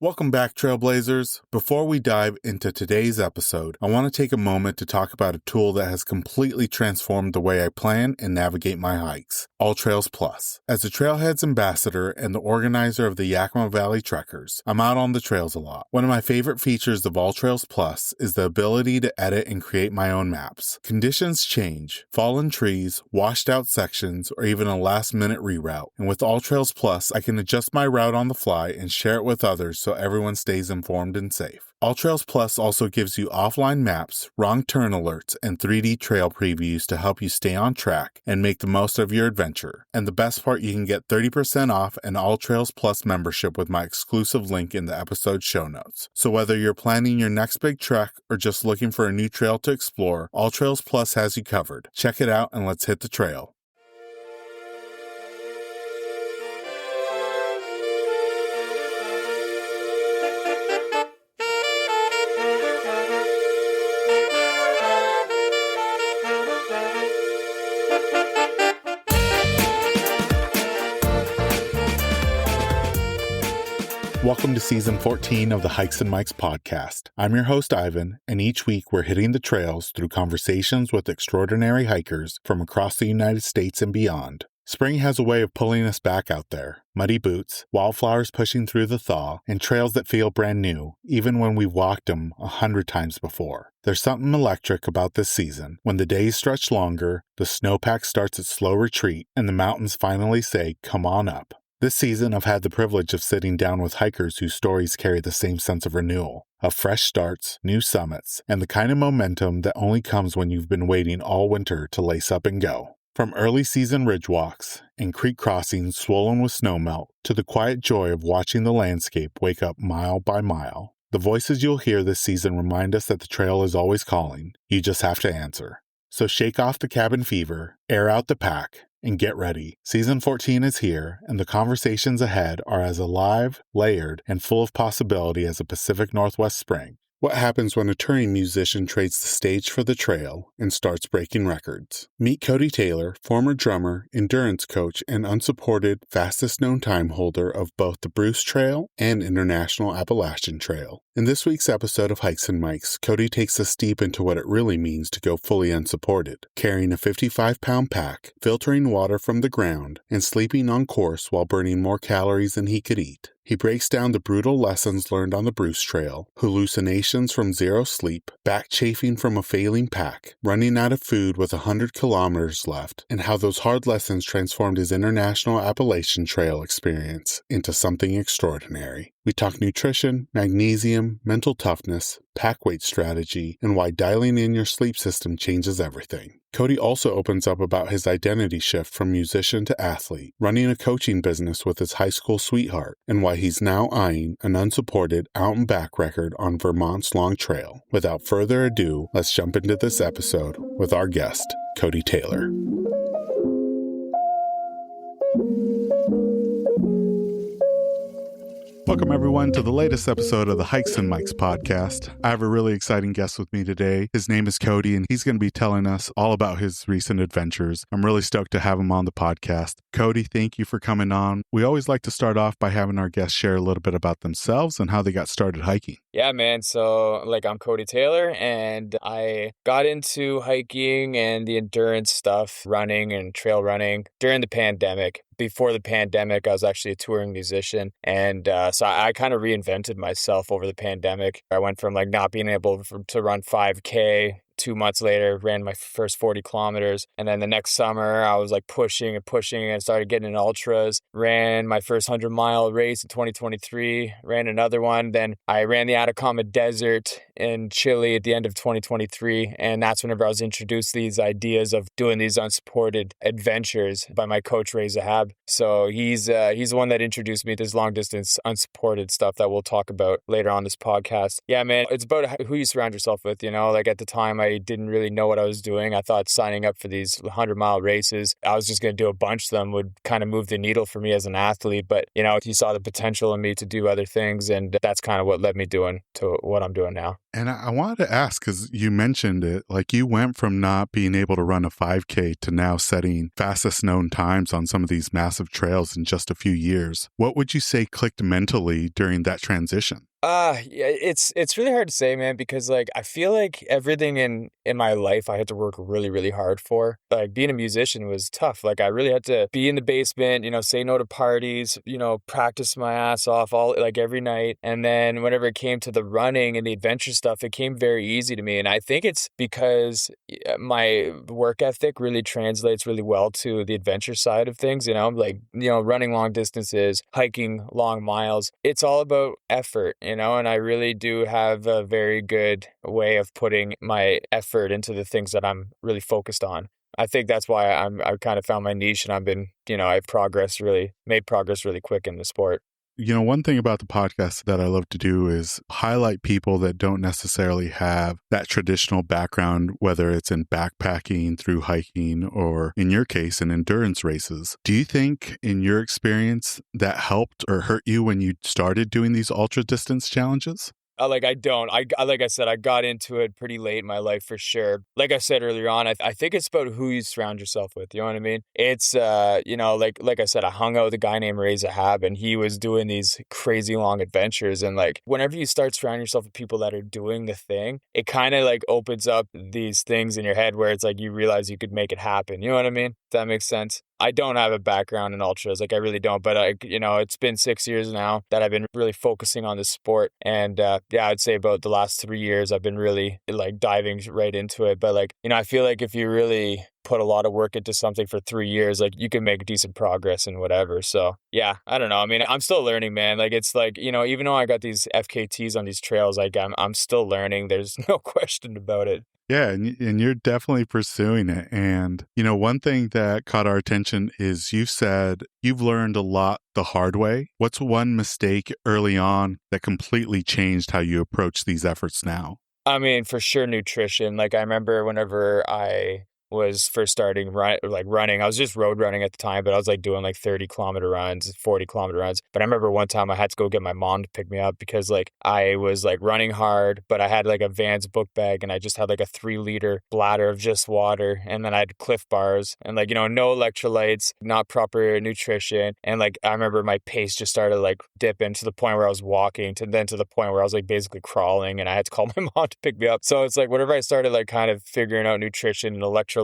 Welcome back, Trailblazers. Before we dive into today's episode, I want to take a moment to talk about a tool that has completely transformed the way I plan and navigate my hikes, AllTrails Plus. As a Trailheads ambassador and the organizer of the Yakima Valley Trekkers, I'm out on the trails a lot. One of my favorite features of AllTrails Plus is the ability to edit and create my own maps. Conditions change, fallen trees, washed out sections, or even a last-minute reroute. And with AllTrails Plus, I can adjust my route on the fly and share it with others so everyone stays informed and safe. AllTrails Plus also gives you offline maps, wrong turn alerts, and 3D trail previews to help you stay on track and make the most of your adventure. And the best part, you can get 30% off an AllTrails Plus membership with my exclusive link in the episode show notes. So whether you're planning your next big trek or just looking for a new trail to explore, AllTrails Plus has you covered. Check it out and let's hit the trail. Welcome to Season 14 of the Hikes and Mikes podcast. I'm your host, Ivan, and each week we're hitting the trails through conversations with extraordinary hikers from across the United States and beyond. Spring has a way of pulling us back out there. Muddy boots, wildflowers pushing through the thaw, and trails that feel brand new, even when we've walked them 100 times before. There's something electric about this season. When the days stretch longer, the snowpack starts its slow retreat, and the mountains finally say, "Come on up." This season, I've had the privilege of sitting down with hikers whose stories carry the same sense of renewal, of fresh starts, new summits, and the kind of momentum that only comes when you've been waiting all winter to lace up and go. From early season ridge walks and creek crossings swollen with snowmelt to the quiet joy of watching the landscape wake up mile by mile, the voices you'll hear this season remind us that the trail is always calling. You just have to answer. So shake off the cabin fever, air out the pack, and get ready. Season 14 is here, and the conversations ahead are as alive, layered, and full of possibility as a Pacific Northwest spring. What happens when a touring musician trades the stage for the trail and starts breaking records? Meet Cody Taylor, former drummer, endurance coach, and unsupported fastest known time holder of both the Bruce Trail and International Appalachian Trail. In this week's episode of Hikes and Mikes, Cody takes us deep into what it really means to go fully unsupported, carrying a 55-pound pack, filtering water from the ground, and sleeping on course while burning more calories than he could eat. He breaks down the brutal lessons learned on the Bruce Trail, hallucinations from zero sleep, back chafing from a failing pack, running out of food with 100 kilometers left, and how those hard lessons transformed his International Appalachian Trail experience into something extraordinary. We talk nutrition, magnesium, mental toughness, pack weight strategy, and why dialing in your sleep system changes everything. Cody also opens up about his identity shift from musician to athlete, running a coaching business with his high school sweetheart, and why he's now eyeing an unsupported out-and-back record on Vermont's long trail. Without further ado, let's jump into this episode with our guest, Cody Taylor. Welcome, everyone, to the latest episode of the Hikes and Mikes podcast. I have a really exciting guest with me today. His name is Cody, and he's going to be telling us all about his recent adventures. I'm really stoked to have him on the podcast. Cody, thank you for coming on. We always like to start off by having our guests share a little bit about themselves and how they got started hiking. Yeah, man. So, I'm Cody Taylor, and I got into hiking and the endurance stuff, running and trail running during the pandemic. Before the pandemic, I was actually a touring musician, and so I kind of reinvented myself over the pandemic. I went from not being able to run 5K. 2 months later, ran my first 40 kilometers. And then the next summer, I was pushing and started getting in ultras. Ran my first 100-mile race in 2023, ran another one. Then I ran the Atacama Desert in Chile at the end of 2023. And that's whenever I was introduced to these ideas of doing these unsupported adventures by my coach, Ray Zahab. So he's the one that introduced me to this long distance unsupported stuff that we'll talk about later on this podcast. Yeah, man, it's about who you surround yourself with, at the time, I didn't really know what I was doing. I thought signing up for these 100-mile races, I was just going to do a bunch of them, would kind of move the needle for me as an athlete. But, he saw the potential in me to do other things. And that's kind of what led me to what I'm doing now. And I wanted to ask, because you mentioned it, like you went from not being able to run a 5K to now setting fastest known times on some of these massive trails in just a few years. What would you say clicked mentally during that transition? Yeah, it's really hard to say, man, because like I feel like everything in my life I had to work really, really hard for. Like being a musician was tough. Like I really had to be in the basement, say no to parties, practice my ass off all like every night. And then whenever it came to the running and the adventure stuff, it came very easy to me. And I think it's because my work ethic really translates really well to the adventure side of things, like, running long distances, hiking long miles. It's all about effort, and I really do have a very good way of putting my effort into the things that I'm really focused on. I think that's why I've kind of found my niche, and I've been, I've made progress really quick in the sport. One thing about the podcast that I love to do is highlight people that don't necessarily have that traditional background, whether it's in backpacking, through hiking, or in your case, in endurance races. Do you think, in your experience, that helped or hurt you when you started doing these ultra distance challenges? I don't. Like I said, I got into it pretty late in my life for sure. Like I said earlier on, I think it's about who you surround yourself with. You know what I mean? It's, like I said, I hung out with a guy named Ray Zahab, and he was doing these crazy long adventures. And like, whenever you start surrounding yourself with people that are doing the thing, it kind of like opens up these things in your head where it's like you realize you could make it happen. You know what I mean? If that makes sense. I don't have a background in ultras, like I really don't, but it's been 6 years now that I've been really focusing on this sport. And I'd say about the last 3 years, I've been really like diving right into it. But like, I feel like if you really put a lot of work into something for 3 years, like you can make decent progress and whatever. So yeah, I don't know. I mean, I'm still learning, man. Like it's like, even though I got these FKTs on these trails, like I'm still learning. There's no question about it. Yeah, and you're definitely pursuing it. And, one thing that caught our attention is you said you've learned a lot the hard way. What's one mistake early on that completely changed how you approach these efforts now? I mean, for sure, nutrition. Like I remember whenever I was first starting running. I was just road running at the time, but I was like doing like 30-kilometer runs, 40-kilometer runs. But I remember one time I had to go get my mom to pick me up because like I was like running hard, but I had like a Vans book bag and I just had like a 3-liter bladder of just water. And then I had Cliff Bars and like, no electrolytes, not proper nutrition. And like, I remember my pace just started like dipping to the point where I was walking to the point where I was like basically crawling, and I had to call my mom to pick me up. So it's like, whenever I started like kind of figuring out nutrition and electrolytes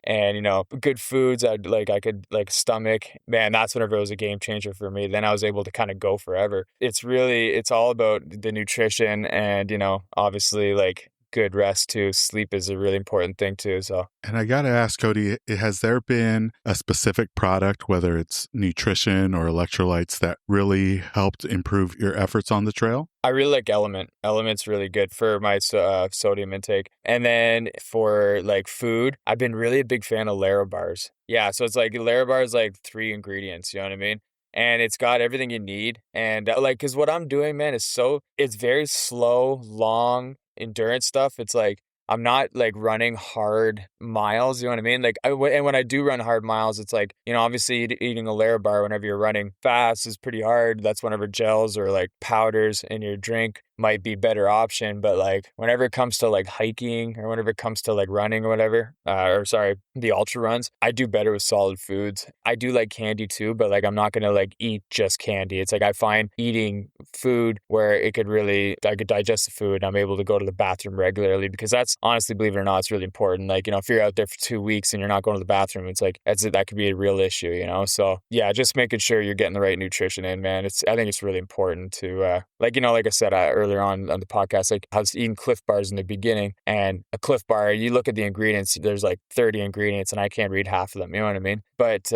and good foods I could stomach, man, that's whenever it was a game changer for me. Then I was able to kind of go forever. It's all about the nutrition and obviously like good rest too. Sleep is a really important thing too. So, and I got to ask, Cody, has there been a specific product, whether it's nutrition or electrolytes, that really helped improve your efforts on the trail? I really like Element. Element's really good for my sodium intake. And then for like food, I've been really a big fan of Lera bars. Yeah, so it's like Lera bars, like 3 ingredients, you know what I mean? And it's got everything you need. And because what I'm doing, man, it's very slow, long endurance stuff. It's like, I'm not like running hard miles, you know what I mean? Like, and when I do run hard miles, it's like, obviously eating a Lera bar whenever you're running fast is pretty hard. That's whenever gels or like powders in your drink might be better option. But like whenever it comes to like hiking or whenever it comes to like running or whatever, the ultra runs, I do better with solid foods. I do like candy too, but like I'm not going to like eat just candy. It's like I find eating food where I could digest the food. I'm able to go to the bathroom regularly, because that's honestly, believe it or not, it's really important. Like, if you're out there for 2 weeks and you're not going to the bathroom, it's like, that could be a real issue, So yeah, just making sure you're getting the right nutrition in, man. I think it's really important to, like I said earlier on the podcast, like I was eating Cliff Bars in the beginning, and a Cliff Bar, you look at the ingredients, there's like 30 ingredients and I can't read half of them, you know what I mean? But,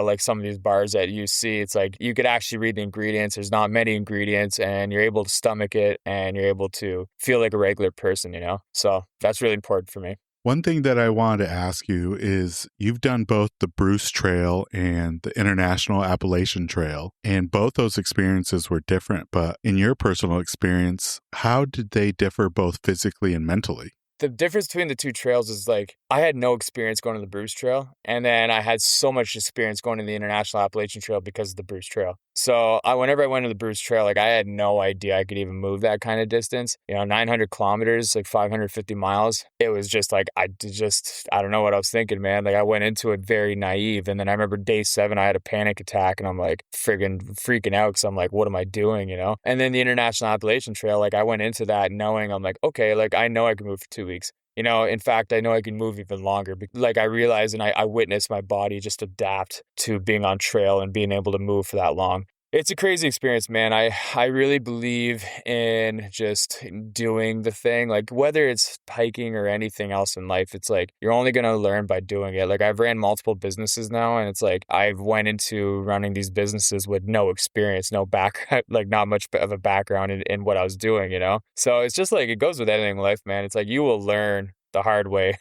like some of these bars that you see, it's like you could actually read the ingredients. There's not many ingredients and you're able to stomach it and you're able to feel like a regular person, So that's really important for me. One thing that I wanted to ask you is you've done both the Bruce Trail and the International Appalachian Trail, and both those experiences were different. But in your personal experience, how did they differ both physically and mentally? The difference between the two trails is like I had no experience going to the Bruce Trail, and then I had so much experience going to the International Appalachian Trail because of the Bruce Trail. So whenever I went to the Bruce Trail, like I had no idea I could even move that kind of distance. 900 kilometers, like 550 miles. It was just like I don't know what I was thinking, man. Like I went into it very naive, and then I remember day 7 I had a panic attack, and I'm like freaking out because I'm like, what am I doing, And then the International Appalachian Trail, like I went into that knowing I'm like, okay, like I know I can move for 2 weeks. In fact, I know I can move even longer. Like I realized and I witnessed my body just adapt to being on trail and being able to move for that long. It's a crazy experience, man. I really believe in just doing the thing. Like whether it's hiking or anything else in life, it's like you're only going to learn by doing it. Like I've ran multiple businesses now, and it's like I've went into running these businesses with no experience, no background, like not much of a background in what I was doing, So it's just like it goes with anything in life, man. It's like you will learn the hard way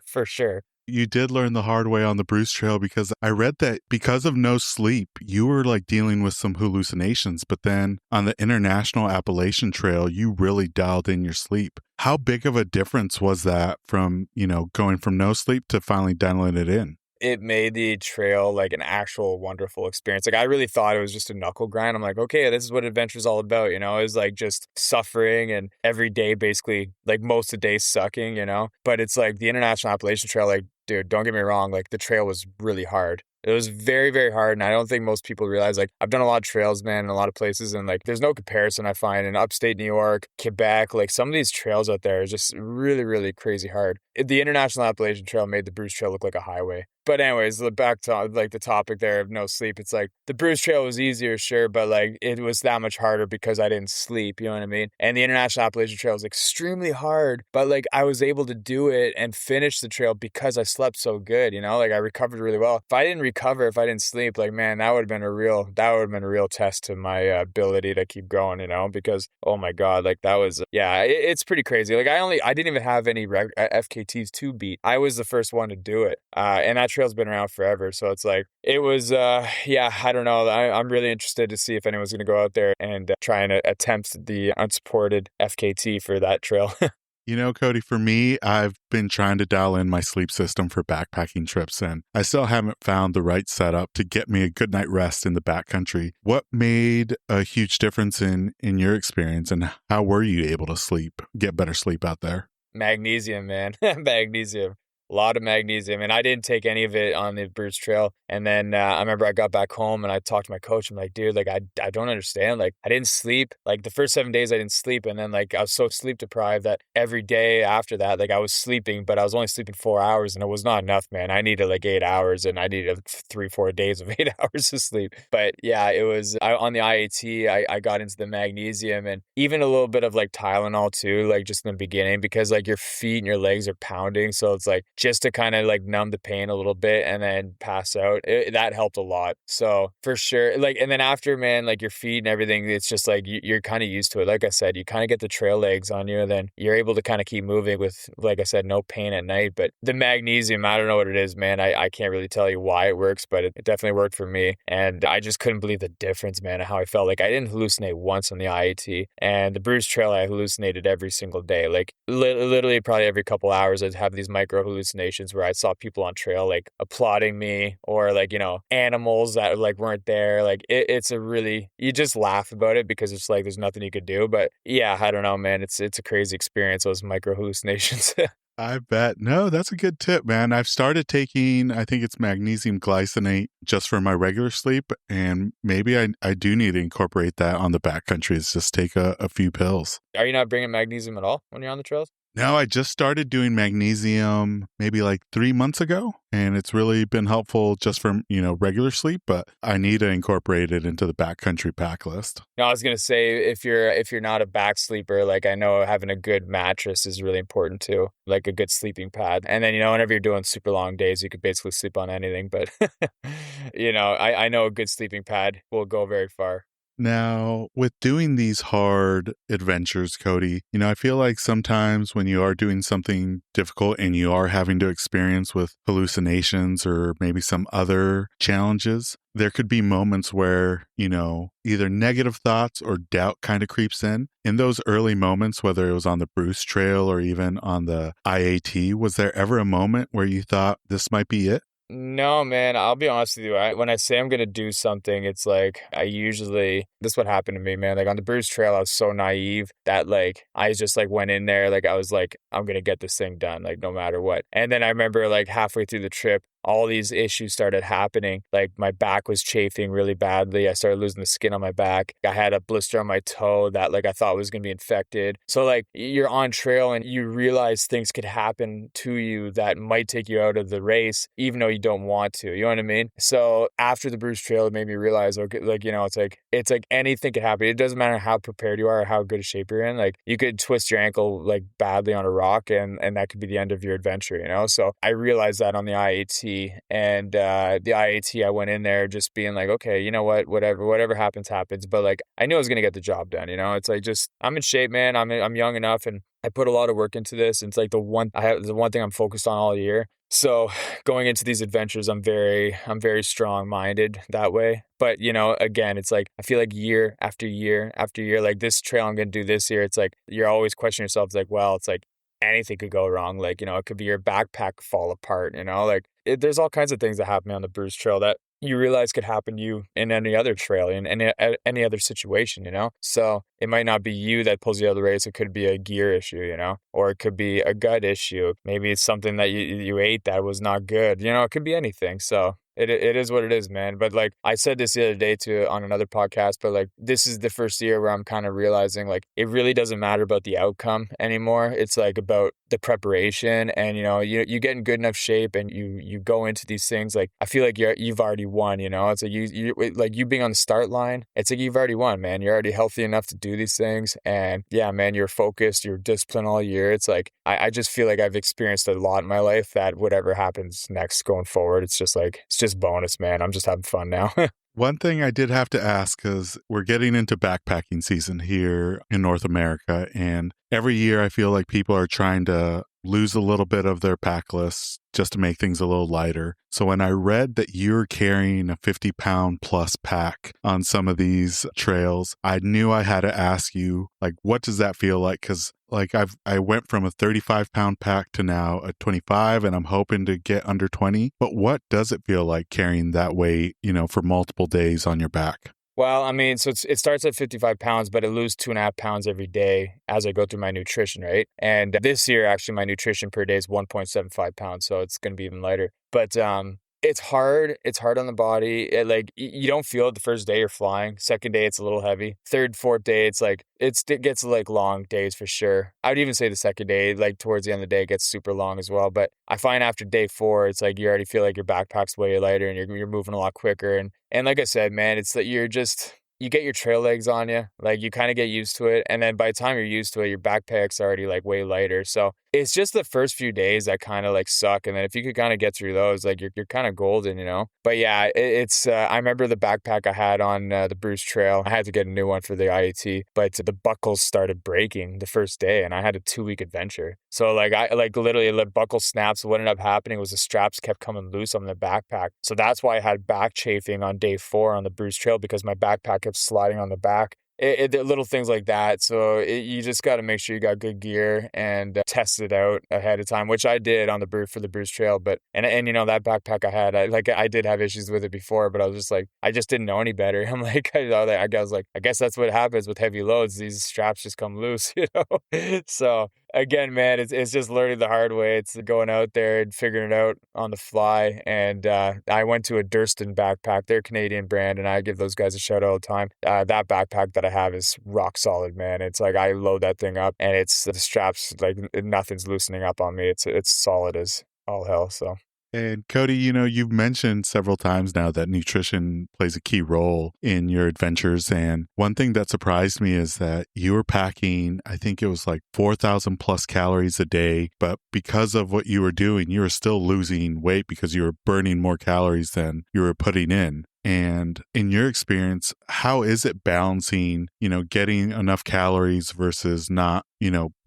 for sure. You did learn the hard way on the Bruce Trail, because I read that because of no sleep, you were like dealing with some hallucinations. But then on the International Appalachian Trail, you really dialed in your sleep. How big of a difference was that from, going from no sleep to finally dialing it in? It made the trail like an actual wonderful experience. Like I really thought it was just a knuckle grind. I'm like, okay, this is what adventure's all about, It was like just suffering and every day basically, like most of the day sucking, But it's like the International Appalachian Trail, like, dude, don't get me wrong, like the trail was really hard. It was very, very hard, and I don't think most people realize, like, I've done a lot of trails, man, in a lot of places, and, like, there's no comparison, I find, in upstate New York, Quebec, like, some of these trails out there are just really, really crazy hard. The International Appalachian Trail made the Bruce Trail look like a highway. But anyways, back to, like, the topic there of no sleep, it's like, the Bruce Trail was easier, sure, but, like, it was that much harder because I didn't sleep, you know what I mean? And the International Appalachian Trail was extremely hard, but, like, I was able to do it and finish the trail because I slept so good, Like, I recovered really well. If I didn't sleep, like, man, that would have been a real test to my ability to keep going, because, oh my God, like that was, it's pretty crazy. Like I didn't even have any FKTs to beat. I was the first one to do it. And that trail's been around forever. So it's like, it was, I don't know. I'm really interested to see if anyone's going to go out there and try and attempt the unsupported FKT for that trail. Cody, for me, I've been trying to dial in my sleep system for backpacking trips, and I still haven't found the right setup to get me a good night rest in the backcountry. What made a huge difference in your experience, and how were you able to get better sleep out there? Magnesium, man. Magnesium. A lot of magnesium, and I didn't take any of it on the Bruce Trail. And then I remember I got back home and I talked to my coach. I'm like, dude, like I don't understand. Like I didn't sleep. Like the first 7 days I didn't sleep, and then like I was so sleep deprived that every day after that, like I was sleeping, but I was only sleeping 4 hours, and it was not enough, man. I needed like 8 hours, and I needed 3-4 days of 8 hours of sleep. But yeah, it was on the IAT. I got into the magnesium and even a little bit of like Tylenol too, like just in the beginning, because like your feet and your legs are pounding, so it's like just to kind of like numb the pain a little bit and then pass out. That helped a lot. So for sure, like, and then after, man, like your feet and everything, it's just like you're kind of used to it. Like I said, you kind of get the trail legs on you, and then you're able to kind of keep moving with, like I said, no pain at night. But the magnesium, I don't know what it is, man. I can't really tell you why it works, but it definitely worked for me. And I just couldn't believe the difference, man, of how I felt. Like I didn't hallucinate once on the IAT, and the Bruce Trail, I hallucinated every single day. Like literally probably every couple hours I'd have these micro hallucinations where I saw people on trail like applauding me, or like, animals that like weren't there. Like it's a really, you just laugh about it because it's like there's nothing you could do. But yeah, I don't know, man. It's a crazy experience, those micro hallucinations. I bet. No, that's a good tip, man. I've started taking, I think it's magnesium glycinate just for my regular sleep. And maybe I do need to incorporate that on the backcountry. It's just take a few pills. Are you not bringing magnesium at all when you're on the trails? No, I just started doing magnesium maybe like 3 months ago, and it's really been helpful just for, regular sleep, but I need to incorporate it into the backcountry pack list. No, I was going to say, if you're not a back sleeper, like I know having a good mattress is really important too, like a good sleeping pad. And then, whenever you're doing super long days, you could basically sleep on anything, but I know a good sleeping pad will go very far. Now, with doing these hard adventures, Cody, I feel like sometimes when you are doing something difficult and you are having to experience with hallucinations or maybe some other challenges, there could be moments where, either negative thoughts or doubt kind of creeps in. In those early moments, whether it was on the Bruce Trail or even on the IAT, was there ever a moment where you thought this might be it? No, man, I'll be honest with you. When I say I'm going to do something, it's like this is what happened to me, man. Like on the Bruce Trail, I was so naive that like I just like went in there, like I was like, I'm going to get this thing done, like no matter what. And then I remember like halfway through the trip, all these issues started happening. Like my back was chafing really badly. I started losing the skin on my back. I had a blister on my toe that like I thought was going to be infected. So like you're on trail and you realize things could happen to you that might take you out of the race, even though you don't want to. You know what I mean? So after the Bruce Trail, it made me realize, okay, like, it's like anything could happen. It doesn't matter how prepared you are or how good a shape you're in. Like you could twist your ankle like badly on a rock and that could be the end of your adventure, So I realized that on the IAT. And the IAT, I went in there just being like, okay, you know what, whatever happens. But like, I knew I was going to get the job done, It's like, I'm in shape, man. I'm young enough and I put a lot of work into this. And it's like the one thing I'm focused on all year. So going into these adventures, I'm very strong-minded that way. But, again, it's like, I feel like year after year after year, like this trail I'm going to do this year, it's like, you're always questioning yourself. It's like, well, it's like, anything could go wrong. Like, it could be your backpack fall apart, there's all kinds of things that happen on the Bruce Trail that you realize could happen to you in any other trail, in any other situation, So it might not be you that pulls you out of the race. It could be a gear issue, or it could be a gut issue. Maybe it's something that you ate that was not good. It could be anything. So it is what it is, man. But like I said this the other day on another podcast, but like this is the first year where I'm kind of realizing like it really doesn't matter about the outcome anymore. It's like about the preparation and you get in good enough shape and you go into these things like I feel like you've already won. It's like you like you being on the start line. It's like you've already won, man. You're already healthy enough to do these things, and yeah, man, you're focused, you're disciplined all year. It's like I just feel like I've experienced a lot in my life that whatever happens next going forward, it's just bonus, man. I'm just having fun now. One thing I did have to ask, because we're getting into backpacking season here in North America, and every year I feel like people are trying to lose a little bit of their pack list just to make things a little lighter. So when I read that you're carrying a 50-pound plus pack on some of these trails, I knew I had to ask you, like, what does that feel like? Because like I went from a 35-pound pack to now a 25, and I'm hoping to get under 20. But what does it feel like carrying that weight, for multiple days on your back? Well, I mean, so it starts at 55 pounds, but I lose 2.5 pounds every day as I go through my nutrition, right? And this year, actually, my nutrition per day is 1.75 pounds, so it's going to be even lighter. But it's hard. It's hard on the body. You don't feel it the first day you're flying. Second day, it's a little heavy. Third, fourth day, it gets like long days for sure. I would even say the second day, like towards the end of the day, it gets super long as well. But I find after day 4, it's like you already feel like your backpack's way lighter and you're moving a lot quicker. And like I said, man, it's that you get your trail legs on you, like you kind of get used to it. And then by the time you're used to it, your backpack's already like way lighter. So it's just the first few days that kind of like suck. And then if you could kind of get through those, like you're kind of golden, But yeah, it's, I remember the backpack I had on the Bruce Trail. I had to get a new one for the IAT, but the buckles started breaking the first day and I had a 2-week adventure. So like literally the buckle snaps. What ended up happening was the straps kept coming loose on the backpack. So that's why I had back chafing on day 4 on the Bruce Trail, because my backpack kept sliding on the back. Little things like that. So you just got to make sure you got good gear and test it out ahead of time, which I did on for the Bruce Trail. But and that backpack I had, I did have issues with it before, but I was just like, I just didn't know any better. I'm like, I guess that's what happens with heavy loads. These straps just come loose, So again, man, it's just learning the hard way. It's going out there and figuring it out on the fly. And I went to a Durston backpack. They're a Canadian brand, and I give those guys a shout out all the time. That backpack that I have is rock solid, man. It's like I load that thing up, and it's the straps, like nothing's loosening up on me. It's solid as all hell. So. And Cody, you've mentioned several times now that nutrition plays a key role in your adventures. And one thing that surprised me is that you were packing, I think it was like 4,000 plus calories a day. But because of what you were doing, you were still losing weight because you were burning more calories than you were putting in. And in your experience, how is it balancing, getting enough calories versus not,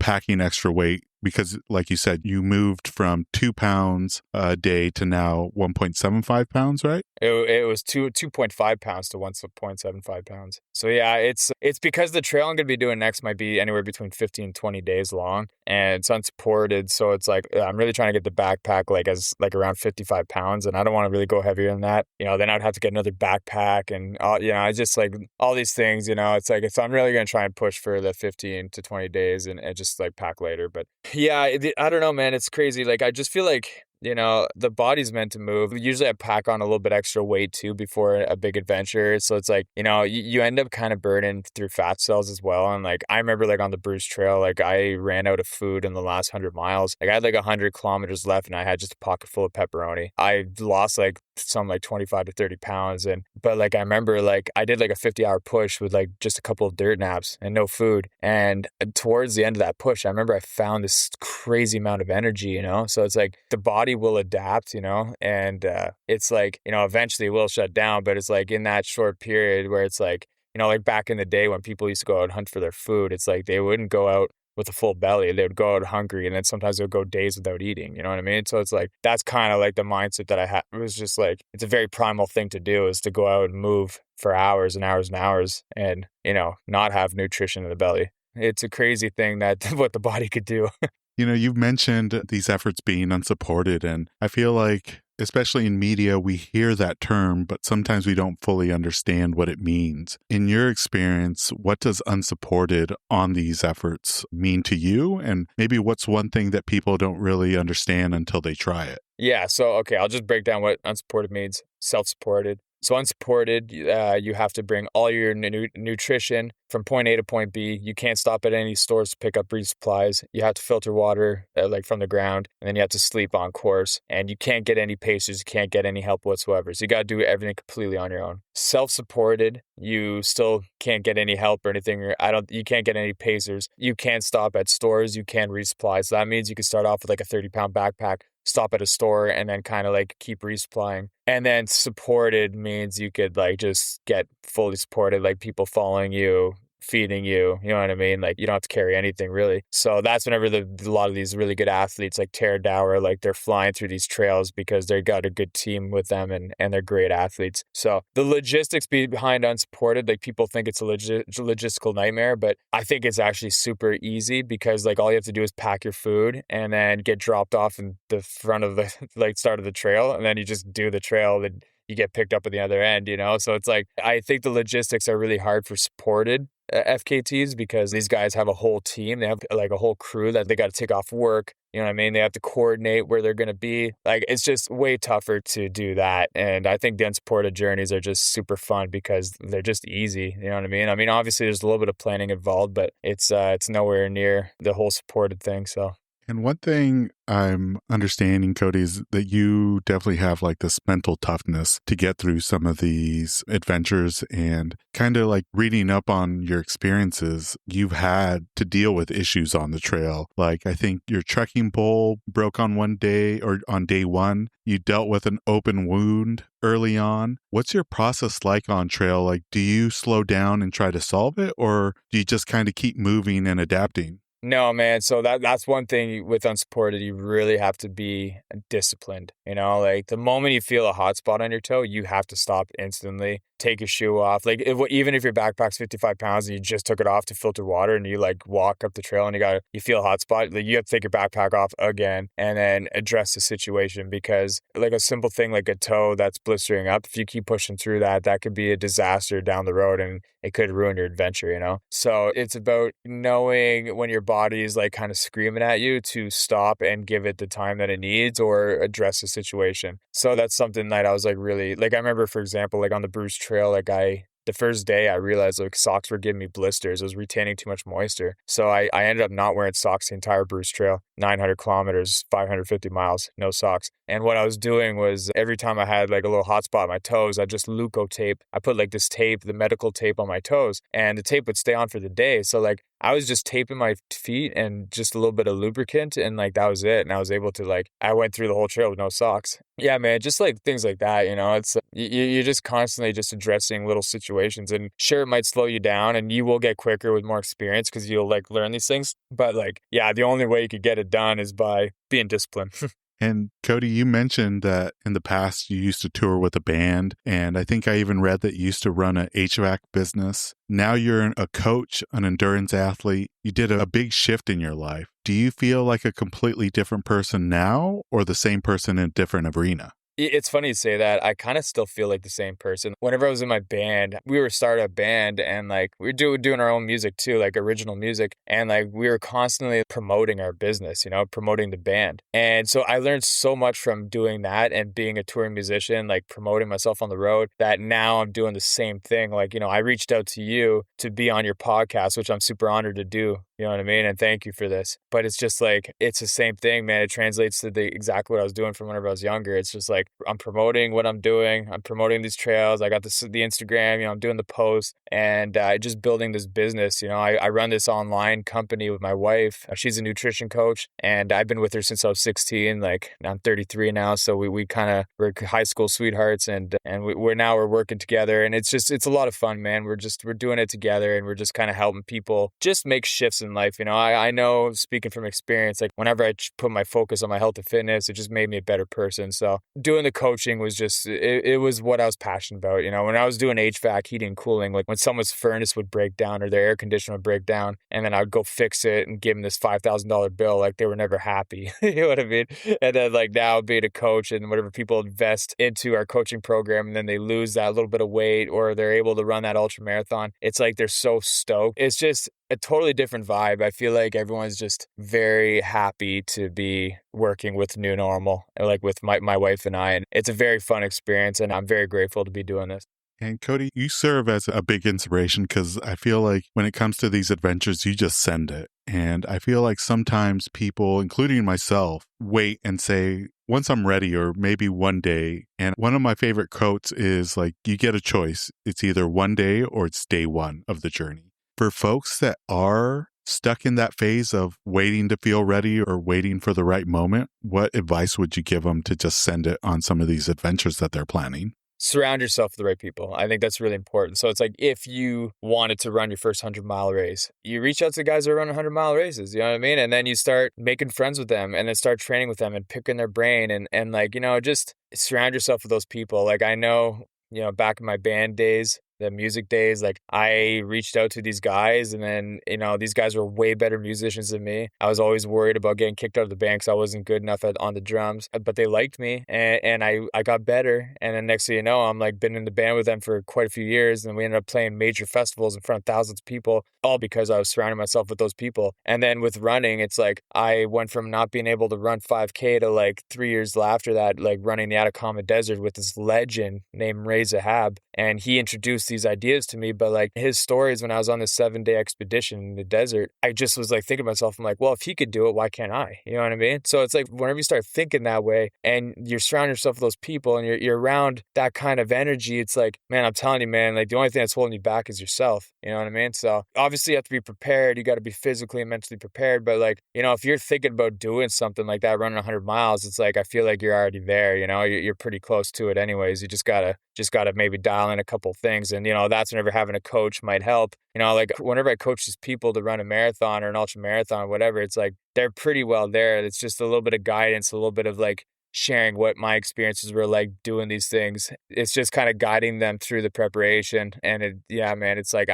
packing extra weight? Because like you said, you moved from 2 pounds a day to now 1.75 pounds, right? It was 2.5 pounds to 1.75 pounds. So yeah, it's because the trail I'm going to be doing next might be anywhere between 15 and 20 days long, and it's unsupported. So it's like, I'm really trying to get the backpack like around 55 pounds, and I don't want to really go heavier than that. Then I'd have to get another backpack, and I just like all these things. It's like, I'm really going to try and push for the 15 to 20 days and just like pack later. But yeah, I don't know, man. It's crazy. Like, I just feel like, the body's meant to move. Usually I pack on a little bit extra weight too before a big adventure. So it's like, you end up kind of burning through fat cells as well. And like, I remember like on the Bruce Trail, like I ran out of food in the last 100 miles. Like I had like 100 kilometers left and I had just a pocket full of pepperoni. I lost like 25 to 30 pounds. But like, I remember like I did like a 50-hour push with like just a couple of dirt naps and no food. And towards the end of that push, I remember I found this crazy amount of energy, so it's like the body will adapt, and it's like, eventually it will shut down, but it's like in that short period where it's like, like back in the day when people used to go out and hunt for their food, it's like they wouldn't go out with a full belly. They would go out hungry, and then sometimes they would go days without eating. You know what I mean? So it's like, that's kind of like the mindset that I had. It was just like, it's a very primal thing to do, is to go out and move for hours and hours and hours and, not have nutrition in the belly. It's a crazy thing that what the body could do. You've mentioned these efforts being unsupported, and I feel like, especially in media, we hear that term, but sometimes we don't fully understand what it means. In your experience, what does unsupported on these efforts mean to you? And maybe what's one thing that people don't really understand until they try it? Yeah, so, okay, I'll just break down what unsupported means. Self-supported. So unsupported, you have to bring all your nutrition from point A to point B. You can't stop at any stores to pick up resupplies. You have to filter water like from the ground, and then you have to sleep on course. And you can't get any pacers. You can't get any help whatsoever. So you got to do everything completely on your own. Self-supported, you still can't get any help or anything. You can't get any pacers. You can't stop at stores. You can't resupply. So that means you can start off with like a 30-pound backpack, stop at a store, and then kind of like keep resupplying. And then supported means you could like just get fully supported, like people following you, feeding you, you know what I mean? Like you don't have to carry anything really. So that's whenever a lot of these really good athletes like Tara Dower, like they're flying through these trails because they got a good team with them and they're great athletes. So the logistics behind unsupported, like people think it's a logistical nightmare, but I think it's actually super easy because like all you have to do is pack your food and then get dropped off in the front of the like start of the trail, and then you just do the trail that you get picked up at the other end, So it's like, I think the logistics are really hard for supported FKTs because these guys have a whole team. They have like a whole crew that they got to take off work. You know what I mean? They have to coordinate where they're going to be. Like, it's just way tougher to do that. And I think the unsupported journeys are just super fun because they're just easy. You know what I mean? I mean, obviously there's a little bit of planning involved, but it's nowhere near the whole supported thing. So. And one thing I'm understanding, Cody, is that you definitely have like this mental toughness to get through some of these adventures, and kind of like reading up on your experiences, you've had to deal with issues on the trail. Like I think your trekking pole broke on one day, or on day one, you dealt with an open wound early on. What's your process like on trail? Like, do you slow down and try to solve it, or do you just kind of keep moving and adapting? No, man. So that's one thing with unsupported. You really have to be disciplined. Like the moment you feel a hot spot on your toe, you have to stop instantly. Take your shoe off. Like even if your backpack's 55 pounds and you just took it off to filter water and you like walk up the trail and you feel a hot spot, like you have to take your backpack off again and then address the situation, because like a simple thing like a toe that's blistering up, if you keep pushing through that could be a disaster down the road and it could ruin your adventure, So it's about knowing when your body is like kind of screaming at you to stop and give it the time that it needs or address the situation. So that's something that I was like really, like I remember, for example, like on the Bruce Trail, like the first day I realized like socks were giving me blisters. I was retaining too much moisture. So I ended up not wearing socks the entire Bruce Trail, 900 kilometers, 550 miles, no socks. And what I was doing was every time I had like a little hot spot on my toes, I just leukotape. I put like this tape, the medical tape on my toes, and the tape would stay on for the day. So like I was just taping my feet and just a little bit of lubricant, and like that was it. And I was able to like, I went through the whole trail with no socks. Yeah, man, just like things like that, it's you're just constantly just addressing little situations, and sure, it might slow you down and you will get quicker with more experience because you'll like learn these things. But like, yeah, the only way you could get it done is by being disciplined. And Cody, you mentioned that in the past you used to tour with a band, and I think I even read that you used to run an HVAC business. Now you're a coach, an endurance athlete. You did a big shift in your life. Do you feel like a completely different person now, or the same person in a different arena? It's funny you say that. I kind of still feel like the same person. Whenever I was in my band, we were a startup band, and like we were doing our own music too, like original music. And like we were constantly promoting our business, promoting the band. And so I learned so much from doing that and being a touring musician, like promoting myself on the road, that now I'm doing the same thing. Like, I reached out to you to be on your podcast, which I'm super honored to do. You know what I mean? And thank you for this. But it's just like, it's the same thing, man. It translates to exactly what I was doing from whenever I was younger. It's just like, I'm promoting what I'm doing. I'm promoting these trails. I got the Instagram, I'm doing the posts, and just building this business. I run this online company with my wife. She's a nutrition coach, and I've been with her since I was 16. Like, I'm 33 now. So we're high school sweethearts, and we're working together, and it's a lot of fun, man. We're doing it together, and we're just kind of helping people just make shifts in life. I know, speaking from experience, like whenever I put my focus on my health and fitness, it just made me a better person. So doing the coaching was just, it was what I was passionate about. When I was doing HVAC, heating and cooling, like when someone's furnace would break down or their air conditioner would break down, and then I'd go fix it and give them this $5,000 bill, like they were never happy. You know what I mean? And then like now being a coach, and whatever people invest into our coaching program, and then they lose that little bit of weight, or they're able to run that ultra marathon, it's like they're so stoked. It's just a totally different vibe. I feel like everyone's just very happy to be working with New Normal, like with my wife and I. And it's a very fun experience, and I'm very grateful to be doing this. And Cody, you serve as a big inspiration, because I feel like when it comes to these adventures, you just send it. And I feel like sometimes people, including myself, wait and say, once I'm ready, or maybe one day. And one of my favorite quotes is like, you get a choice. It's either one day or it's day one of the journey. For folks that are stuck in that phase of waiting to feel ready or waiting for the right moment, what advice would you give them to just send it on some of these adventures that they're planning? Surround yourself with the right people. I think that's really important. So it's like, if you wanted to run your first 100-mile race, you reach out to guys that run 100-mile races, you know what I mean? And then you start making friends with them, and then start training with them and picking their brain, and like, just surround yourself with those people. Like, I know, back in my band days, the music days, like I reached out to these guys, and then, these guys were way better musicians than me. I was always worried about getting kicked out of the band because I wasn't good enough on the drums, but they liked me, and I got better. And then next thing you know, I'm like been in the band with them for quite a few years, and we ended up playing major festivals in front of thousands of people, all because I was surrounding myself with those people. And then with running, it's like I went from not being able to run 5K to like 3 years after that, like running the Atacama Desert with this legend named Ray Zahab, and he introduced these ideas to me. But like his stories, when I was on this 7-day expedition in the desert, I just was like thinking to myself, I'm like, well, if he could do it, why can't I? You know what I mean? So it's like, whenever you start thinking that way, and you're surrounding yourself with those people, and you're around that kind of energy, it's like, man, I'm telling you, man, like the only thing that's holding you back is yourself. You know what I mean? So obviously you have to be prepared. You got to be physically and mentally prepared. But like, if you're thinking about doing something like that, running 100 miles, it's like, I feel like you're already there. You're pretty close to it anyways. You just gotta maybe dial in a couple things. And, that's whenever having a coach might help. Like whenever I coach these people to run a marathon or an ultra marathon, whatever, it's like, they're pretty well there. It's just a little bit of guidance, a little bit of like sharing what my experiences were like doing these things. It's just kind of guiding them through the preparation. And it's like,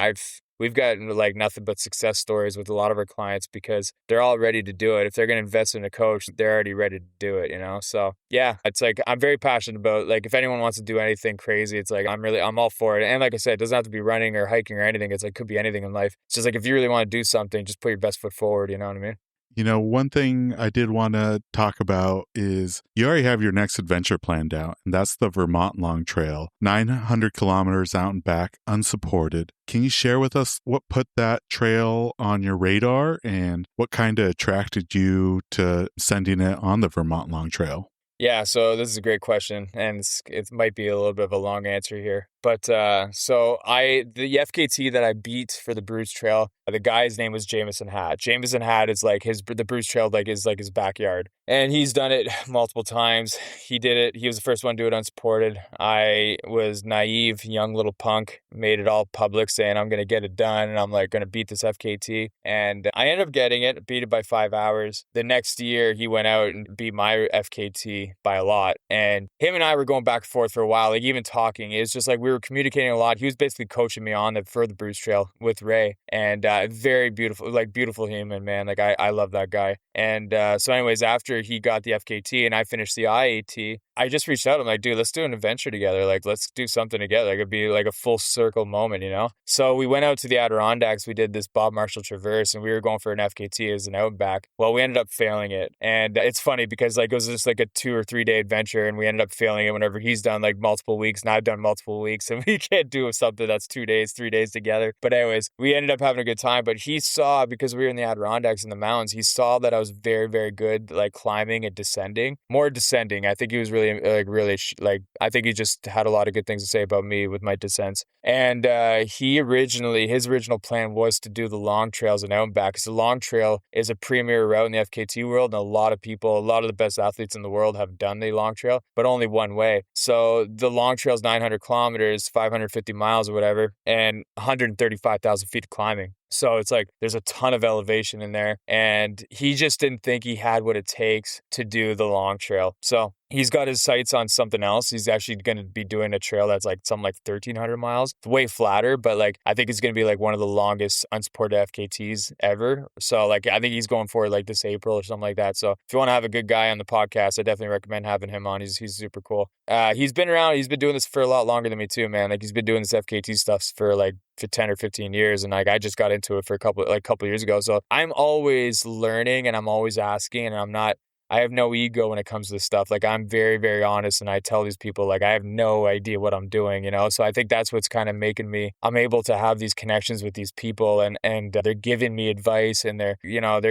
we've gotten like nothing but success stories with a lot of our clients, because they're all ready to do it. If they're going to invest in a coach, they're already ready to do it, So yeah, it's like, I'm very passionate about, like, if anyone wants to do anything crazy, it's like, I'm all for it. And like I said, it doesn't have to be running or hiking or anything. It's like, could be anything in life. It's just like, if you really want to do something, just put your best foot forward. You know what I mean? One thing I did want to talk about is you already have your next adventure planned out, and that's the Vermont Long Trail, 900 kilometers out and back, unsupported. Can you share with us what put that trail on your radar, and what kind of attracted you to sending it on the Vermont Long Trail? Yeah, so this is a great question, and it might be a little bit of a long answer here. But the FKT that I beat for the Bruce Trail, the guy's name was Jameson Hatt. Jameson Hatt is like the Bruce Trail is like his backyard, and he's done it multiple times. He did it. He was the first one to do it unsupported. I was naive, young little punk, made it all public, saying I'm gonna get it done, and I'm like gonna beat this FKT, and I ended up getting it, beat it by 5 hours. The next year, he went out and beat my FKT by a lot, and him and I were going back and forth for a while, like even talking. It's just like we were communicating a lot. He was basically coaching me on for the Bruce Trail with Ray, and very beautiful, like beautiful human, man. Like I love that guy. And so anyways, after he got the FKT and I finished the IAT, I just reached out. I'm like, dude, let's do an adventure together. Like, let's do something together. Like, it'd be like a full circle moment, you know? So we went out to the Adirondacks. We did this Bob Marshall Traverse, and we were going for an FKT as an out and back. Well, we ended up failing it. And it's funny because like it was just like a 2 or 3 day adventure, and we ended up failing it whenever he's done like multiple weeks and I've done multiple weeks, and we can't do something that's 2 days, 3 days together. But anyways, we ended up having a good time. But he saw, because we were in the Adirondacks in the mountains, he saw that I was very, very good like climbing and descending. More descending. I think he was really I think he just had a lot of good things to say about me with my descents. And his original plan was to do the long trails and out and back, because the long trail is a premier route in the FKT world, and a lot of the best athletes in the world have done the long trail, but only one way. So the long trail is 900 kilometers, 550 miles or whatever, and 135,000 feet of climbing. So it's like there's a ton of elevation in there, and he just didn't think he had what it takes to do the long trail. So he's got his sights on something else. He's actually going to be doing a trail that's like something like 1,300 miles. It's way flatter, but like I think it's going to be like one of the longest unsupported FKTs ever. So like I think he's going for it like this April or something like that. So if you want to have a good guy on the podcast, I definitely recommend having him on. He's super cool. He's been around. He's been doing this for a lot longer than me too, man. Like he's been doing this FKT stuff for 10 or 15 years, and like I just got into it for a couple years ago. So I'm always learning and I'm always asking, and I have no ego when it comes to this stuff. Like I'm very, very honest, and I tell these people like I have no idea what I'm doing, you know? So I think that's what's kind of making I'm able to have these connections with these people, and they're giving me advice, and they're